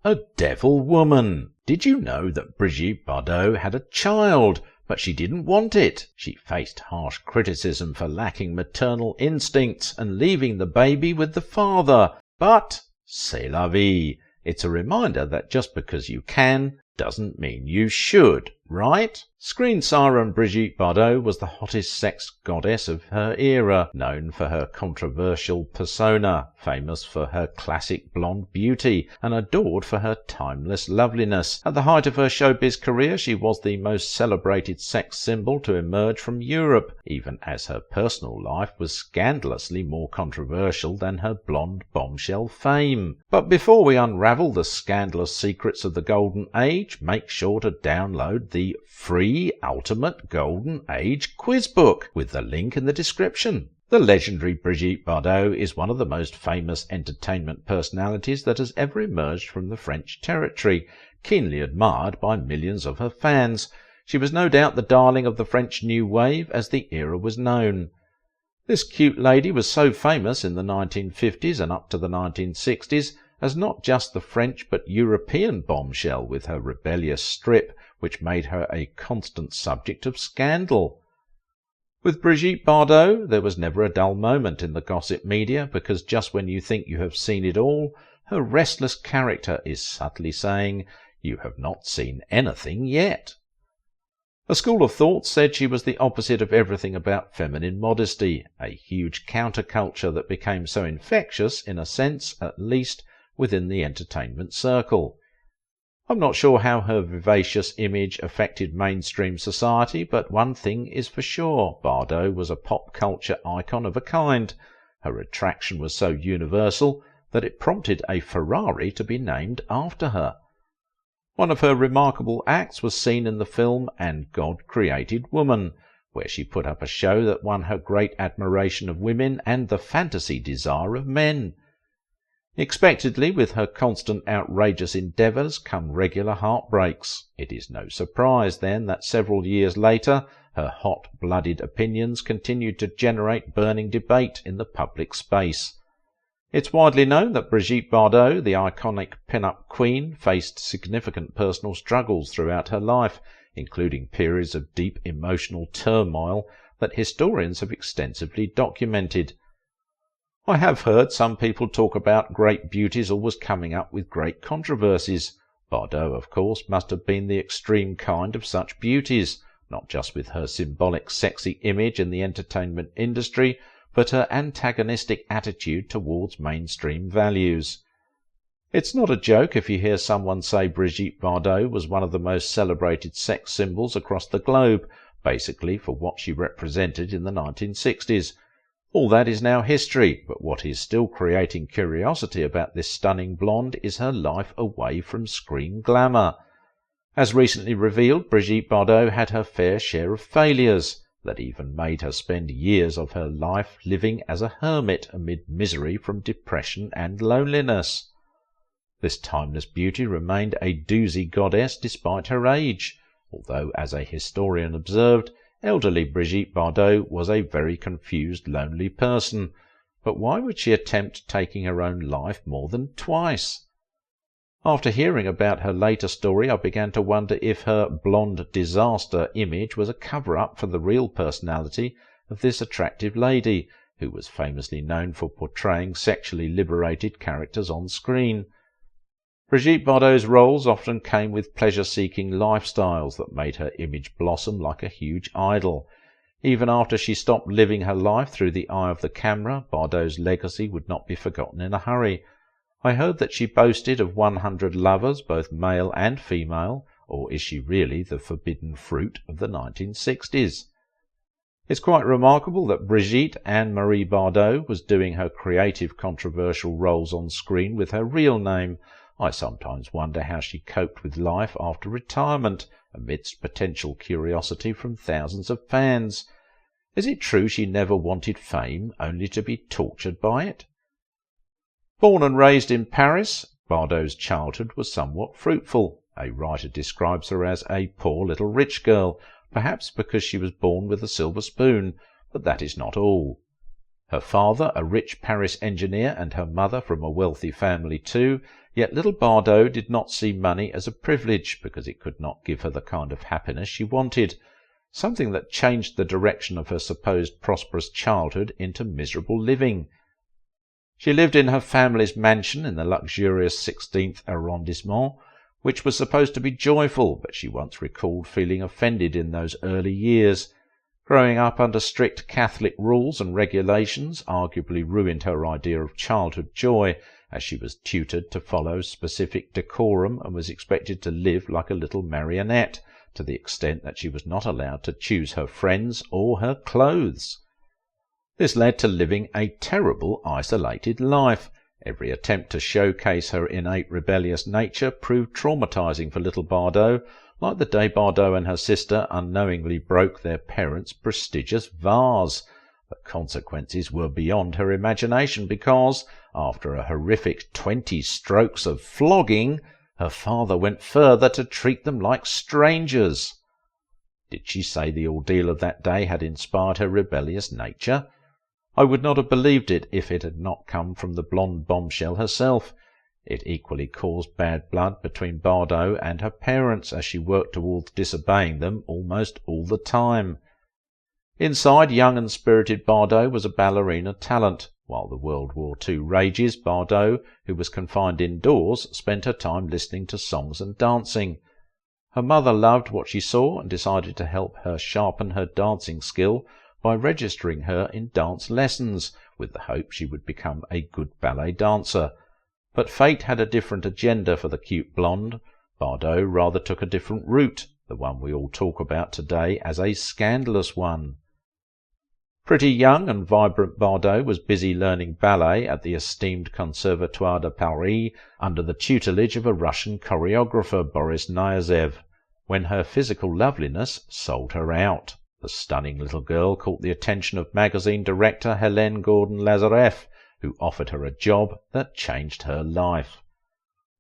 A devil woman! Did you know that Brigitte Bardot had a child, but she didn't want it? She faced harsh criticism for lacking maternal instincts and leaving the baby with the father. But c'est la vie. It's a reminder that just because you can doesn't mean you should, right? Screen siren Brigitte Bardot was the hottest sex goddess of her era, known for her controversial persona, famous for her classic blonde beauty, and adored for her timeless loveliness. At the height of her showbiz career, she was the most celebrated sex symbol to emerge from Europe, even as her personal life was scandalously more controversial than her blonde bombshell fame. But before we unravel the scandalous secrets of the Golden Age, make sure to download the free Ultimate Golden Age quiz book with the link in the description. The legendary Brigitte Bardot is one of the most famous entertainment personalities that has ever emerged from the French territory, keenly admired by millions of her fans. She was no doubt the darling of the French New Wave, as the era was known. This cute lady was so famous in the 1950s and up to the 1960s as not just the French but European bombshell with her rebellious strip, which made her a constant subject of scandal. With Brigitte Bardot, there was never a dull moment in the gossip media, because just when you think you have seen it all, her restless character is subtly saying, "You have not seen anything yet." A school of thought said she was the opposite of everything about feminine modesty, a huge counterculture that became so infectious, in a sense at least, within the entertainment circle. I'm not sure how her vivacious image affected mainstream society, but one thing is for sure: Bardot was a pop culture icon of a kind. Her attraction was so universal that it prompted a Ferrari to be named after her. One of her remarkable acts was seen in the film And God Created Woman, where she put up a show that won her great admiration of women and the fantasy desire of men. Expectedly, with her constant outrageous endeavours come regular heartbreaks. It is no surprise, then, that several years later her hot-blooded opinions continued to generate burning debate in the public space. It's widely known that Brigitte Bardot, the iconic pin-up queen, faced significant personal struggles throughout her life, including periods of deep emotional turmoil that historians have extensively documented. I have heard some people talk about great beauties always coming up with great controversies. Bardot, of course, must have been the extreme kind of such beauties, not just with her symbolic sexy image in the entertainment industry, but her antagonistic attitude towards mainstream values. It's not a joke if you hear someone say Brigitte Bardot was one of the most celebrated sex symbols across the globe, basically for what she represented in the 1960s. All that is now history, but what is still creating curiosity about this stunning blonde is her life away from screen glamour. As recently revealed, Brigitte Bardot had her fair share of failures that even made her spend years of her life living as a hermit amid misery from depression and loneliness. This timeless beauty remained a doozy goddess despite her age, although, as a historian observed, elderly Brigitte Bardot was a very confused, lonely person. But why would she attempt taking her own life more than twice? After hearing about her later story, I began to wonder if her blonde disaster image was a cover-up for the real personality of this attractive lady, who was famously known for portraying sexually liberated characters on screen. Brigitte Bardot's roles often came with pleasure-seeking lifestyles that made her image blossom like a huge idol. Even after she stopped living her life through the eye of the camera, Bardot's legacy would not be forgotten in a hurry. I heard that she boasted of 100 lovers, both male and female, or is she really the forbidden fruit of the 1960s? It's quite remarkable that Brigitte Anne-Marie Bardot was doing her creative, controversial roles on screen with her real name. I sometimes wonder how she coped with life after retirement, amidst potential curiosity from thousands of fans. Is it true she never wanted fame, only to be tortured by it? Born and raised in Paris, Bardot's childhood was somewhat fruitful. A writer describes her as a poor little rich girl, perhaps because she was born with a silver spoon, but that is not all. Her father, a rich Paris engineer, and her mother from a wealthy family too, yet little Bardot did not see money as a privilege, because it could not give her the kind of happiness she wanted, something that changed the direction of her supposed prosperous childhood into miserable living. She lived in her family's mansion in the luxurious 16th arrondissement, which was supposed to be joyful, but she once recalled feeling offended in those early years. Growing up under strict Catholic rules and regulations arguably ruined her idea of childhood joy, as she was tutored to follow specific decorum and was expected to live like a little marionette, to the extent that she was not allowed to choose her friends or her clothes. This led to living a terrible isolated life. Every attempt to showcase her innate rebellious nature proved traumatizing for little Bardot, like the day Bardot and her sister unknowingly broke their parents' prestigious vase. The consequences were beyond her imagination because, after a horrific 20 strokes of flogging, her father went further to treat them like strangers. Did she say the ordeal of that day had inspired her rebellious nature? I would not have believed it if it had not come from the blonde bombshell herself. It equally caused bad blood between Bardot and her parents, as she worked towards disobeying them almost all the time. Inside, young and spirited Bardot was a ballerina talent. While the World War II rages, Bardot, who was confined indoors, spent her time listening to songs and dancing. Her mother loved what she saw and decided to help her sharpen her dancing skill by registering her in dance lessons, with the hope she would become a good ballet dancer. But fate had a different agenda for the cute blonde. Bardot rather took a different route, the one we all talk about today as a scandalous one. Pretty young and vibrant Bardot was busy learning ballet at the esteemed Conservatoire de Paris under the tutelage of a Russian choreographer, Boris Niazev, when her physical loveliness sold her out. The stunning little girl caught the attention of magazine director Helene Gordon-Lazareff, who offered her a job that changed her life.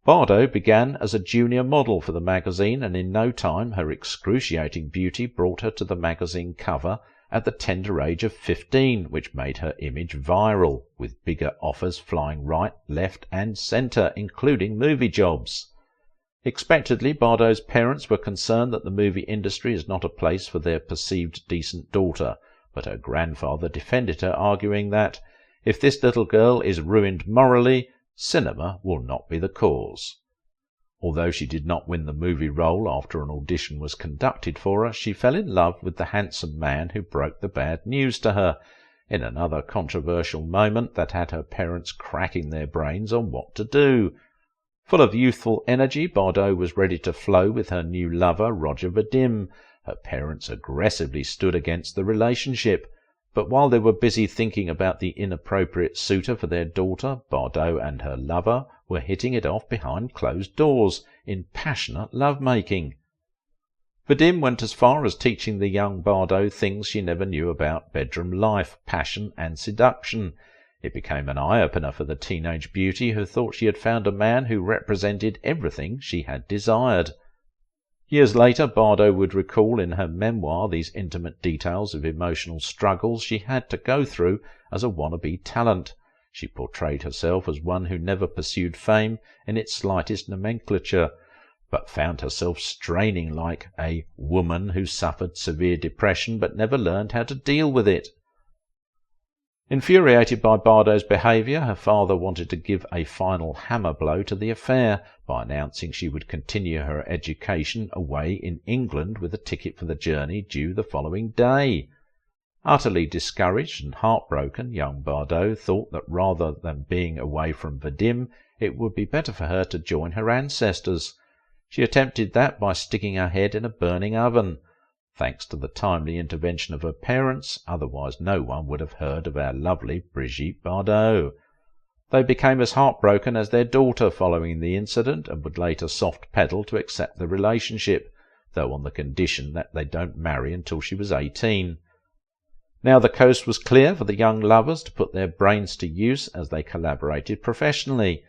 Bardot began as a junior model for the magazine, and in no time her excruciating beauty brought her to the magazine cover at the tender age of 15, which made her image viral, with bigger offers flying right, left and centre, including movie jobs. Expectedly, Bardot's parents were concerned that the movie industry is not a place for their perceived decent daughter, but her grandfather defended her, arguing that, if this little girl is ruined morally, cinema will not be the cause. Although she did not win the movie role after an audition was conducted for her, she fell in love with the handsome man who broke the bad news to her, in another controversial moment that had her parents cracking their brains on what to do. Full of youthful energy, Bardot was ready to flow with her new lover, Roger Vadim. Her parents aggressively stood against the relationship, but while they were busy thinking about the inappropriate suitor for their daughter, Bardot and her lover were hitting it off behind closed doors, in passionate love-making. Vadim went as far as teaching the young Bardot things she never knew about bedroom life, passion and seduction. It became an eye-opener for the teenage beauty who thought she had found a man who represented everything she had desired. Years later, Bardot would recall in her memoir these intimate details of emotional struggles she had to go through as a wannabe talent. She portrayed herself as one who never pursued fame in its slightest nomenclature, but found herself straining like a woman who suffered severe depression but never learned how to deal with it. Infuriated by Bardot's behaviour, her father wanted to give a final hammer blow to the affair by announcing she would continue her education away in England with a ticket for the journey due the following day. Utterly discouraged and heartbroken, young Bardot thought that rather than being away from Vadim, it would be better for her to join her ancestors. She attempted that by sticking her head in a burning oven. Thanks to the timely intervention of her parents, otherwise no one would have heard of our lovely Brigitte Bardot. They became as heartbroken as their daughter following the incident, and would later soft-pedal to accept the relationship, though on the condition that they don't marry until she was 18. Now the coast was clear for the young lovers to put their brains to use as they collaborated professionally.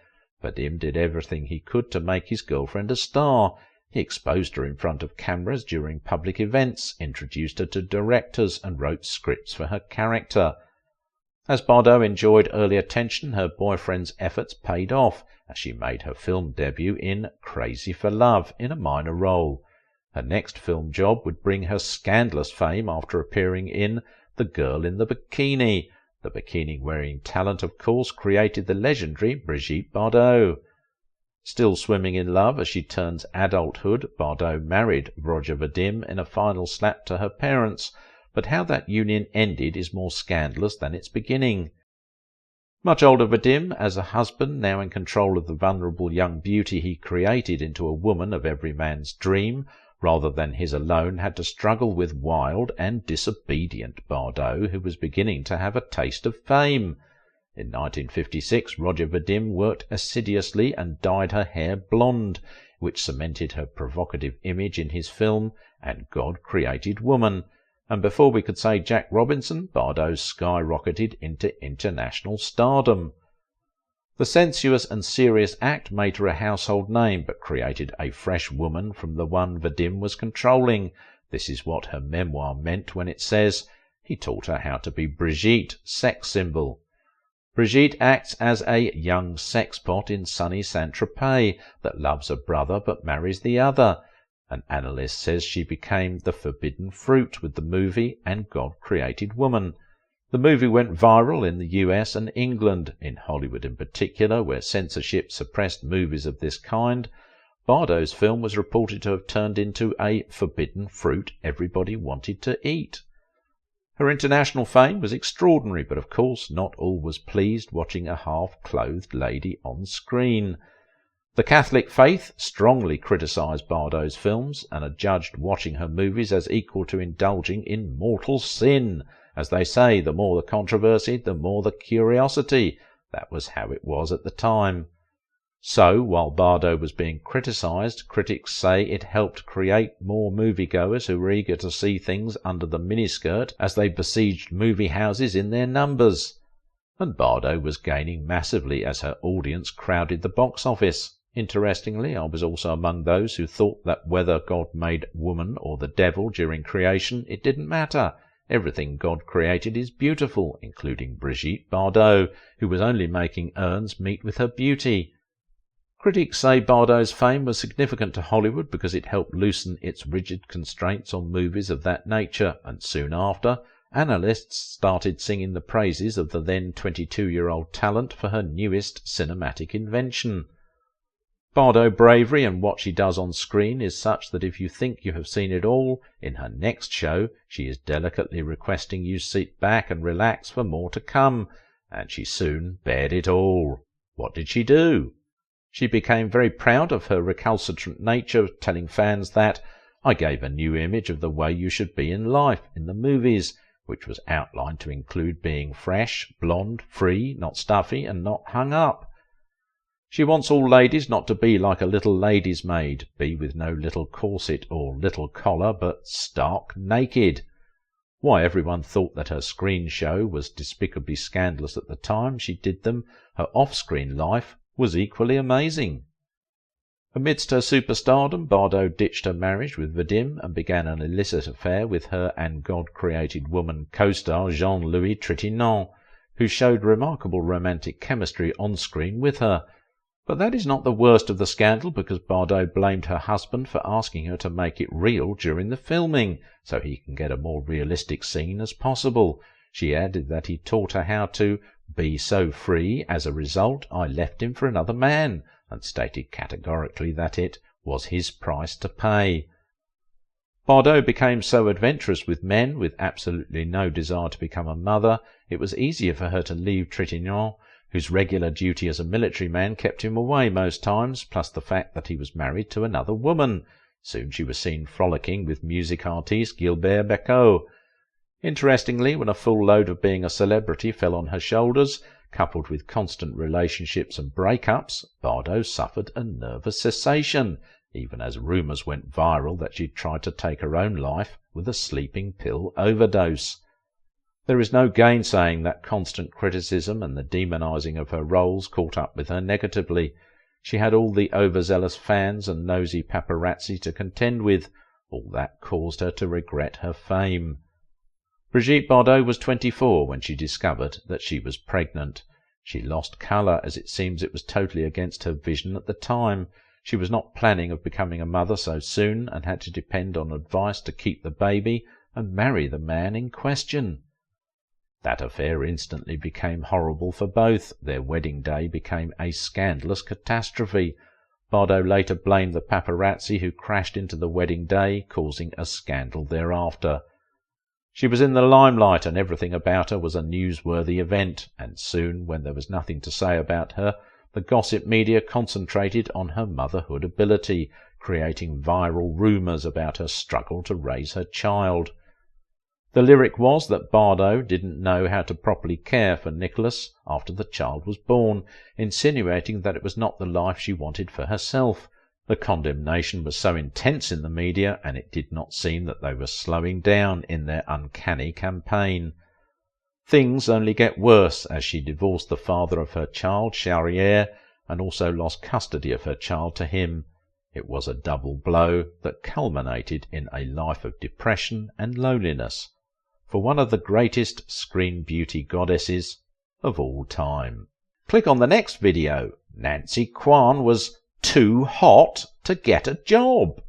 Vadim did everything he could to make his girlfriend a star. He exposed her in front of cameras during public events, introduced her to directors, and wrote scripts for her character. As Bardot enjoyed early attention, her boyfriend's efforts paid off, as she made her film debut in Crazy for Love in a minor role. Her next film job would bring her scandalous fame after appearing in The Girl in the Bikini. The bikini-wearing talent, of course, created the legendary Brigitte Bardot. Still swimming in love as she turns adulthood, Bardot married Roger Vadim in a final slap to her parents, but how that union ended is more scandalous than its beginning. Much older Vadim, as a husband now in control of the vulnerable young beauty he created into a woman of every man's dream, rather than his alone, had to struggle with wild and disobedient Bardot, who was beginning to have a taste of fame. In 1956, Roger Vadim worked assiduously and dyed her hair blonde, which cemented her provocative image in his film And God Created Woman, and before we could say Jack Robinson, Bardot skyrocketed into international stardom. The sensuous and serious act made her a household name, but created a fresh woman from the one Vadim was controlling. This is what her memoir meant when it says, "He taught her how to be Brigitte, sex symbol." Brigitte acts as a young sexpot in sunny Saint-Tropez that loves a brother but marries the other. An analyst says she became the forbidden fruit with the movie And God Created Woman. The movie went viral in the US and England, in Hollywood in particular, where censorship suppressed movies of this kind. Bardot's film was reported to have turned into a forbidden fruit everybody wanted to eat. Her international fame was extraordinary, but of course not all was pleased watching a half-clothed lady on screen. The Catholic faith strongly criticised Bardot's films and adjudged watching her movies as equal to indulging in mortal sin. As they say, the more the controversy, the more the curiosity. That was how it was at the time. So, while Bardot was being criticised, critics say it helped create more moviegoers who were eager to see things under the miniskirt as they besieged movie houses in their numbers. And Bardot was gaining massively as her audience crowded the box office. Interestingly, I was also among those who thought that whether God made woman or the devil during creation, it didn't matter. Everything God created is beautiful, including Brigitte Bardot, who was only making ends meet with her beauty. Critics say Bardot's fame was significant to Hollywood because it helped loosen its rigid constraints on movies of that nature, and soon after, analysts started singing the praises of the then 22-year-old talent for her newest cinematic invention. Bardot's bravery and what she does on screen is such that if you think you have seen it all, in her next show she is delicately requesting you sit back and relax for more to come, and she soon bared it all. What did she do? She became very proud of her recalcitrant nature, telling fans that, "I gave a new image of the way you should be in life, in the movies," which was outlined to include being fresh, blonde, free, not stuffy, and not hung up. She wants all ladies not to be like a little lady's maid, be with no little corset or little collar, but stark naked. Why everyone thought that her screen show was despicably scandalous at the time she did them, her off-screen life was equally amazing. Amidst her superstardom, Bardot ditched her marriage with Vadim and began an illicit affair with her And God Created Woman co-star Jean-Louis Trintignant, who showed remarkable romantic chemistry on screen with her. But that is not the worst of the scandal, because Bardot blamed her husband for asking her to make it real during the filming, so he can get a more realistic scene as possible. She added that he taught her how to be so free, as a result I left him for another man, and stated categorically that it was his price to pay. Bardot became so adventurous with men, with absolutely no desire to become a mother, it was easier for her to leave Trintignant, whose regular duty as a military man kept him away most times, plus the fact that he was married to another woman. Soon she was seen frolicking with music artiste Gilbert Bécaud. Interestingly, when a full load of being a celebrity fell on her shoulders, coupled with constant relationships and breakups, Bardot suffered a nervous cessation, even as rumours went viral that she'd tried to take her own life with a sleeping pill overdose. There is no gainsaying that constant criticism and the demonising of her roles caught up with her negatively. She had all the overzealous fans and nosy paparazzi to contend with. All that caused her to regret her fame. Brigitte Bardot was 24 when she discovered that she was pregnant. She lost colour, as it seems it was totally against her vision at the time. She was not planning of becoming a mother so soon, and had to depend on advice to keep the baby and marry the man in question. That affair instantly became horrible for both. Their wedding day became a scandalous catastrophe. Bardot later blamed the paparazzi who crashed into the wedding day, causing a scandal thereafter. She was in the limelight, and everything about her was a newsworthy event, and soon, when there was nothing to say about her, the gossip media concentrated on her motherhood ability, creating viral rumours about her struggle to raise her child. The lyric was that Bardot didn't know how to properly care for Nicholas after the child was born, insinuating that it was not the life she wanted for herself. The condemnation was so intense in the media, and it did not seem that they were slowing down in their uncanny campaign. Things only get worse as she divorced the father of her child, Charrière, and also lost custody of her child to him. It was a double blow that culminated in a life of depression and loneliness for one of the greatest screen beauty goddesses of all time. Click on the next video. Nancy Kwan was too hot to get a job.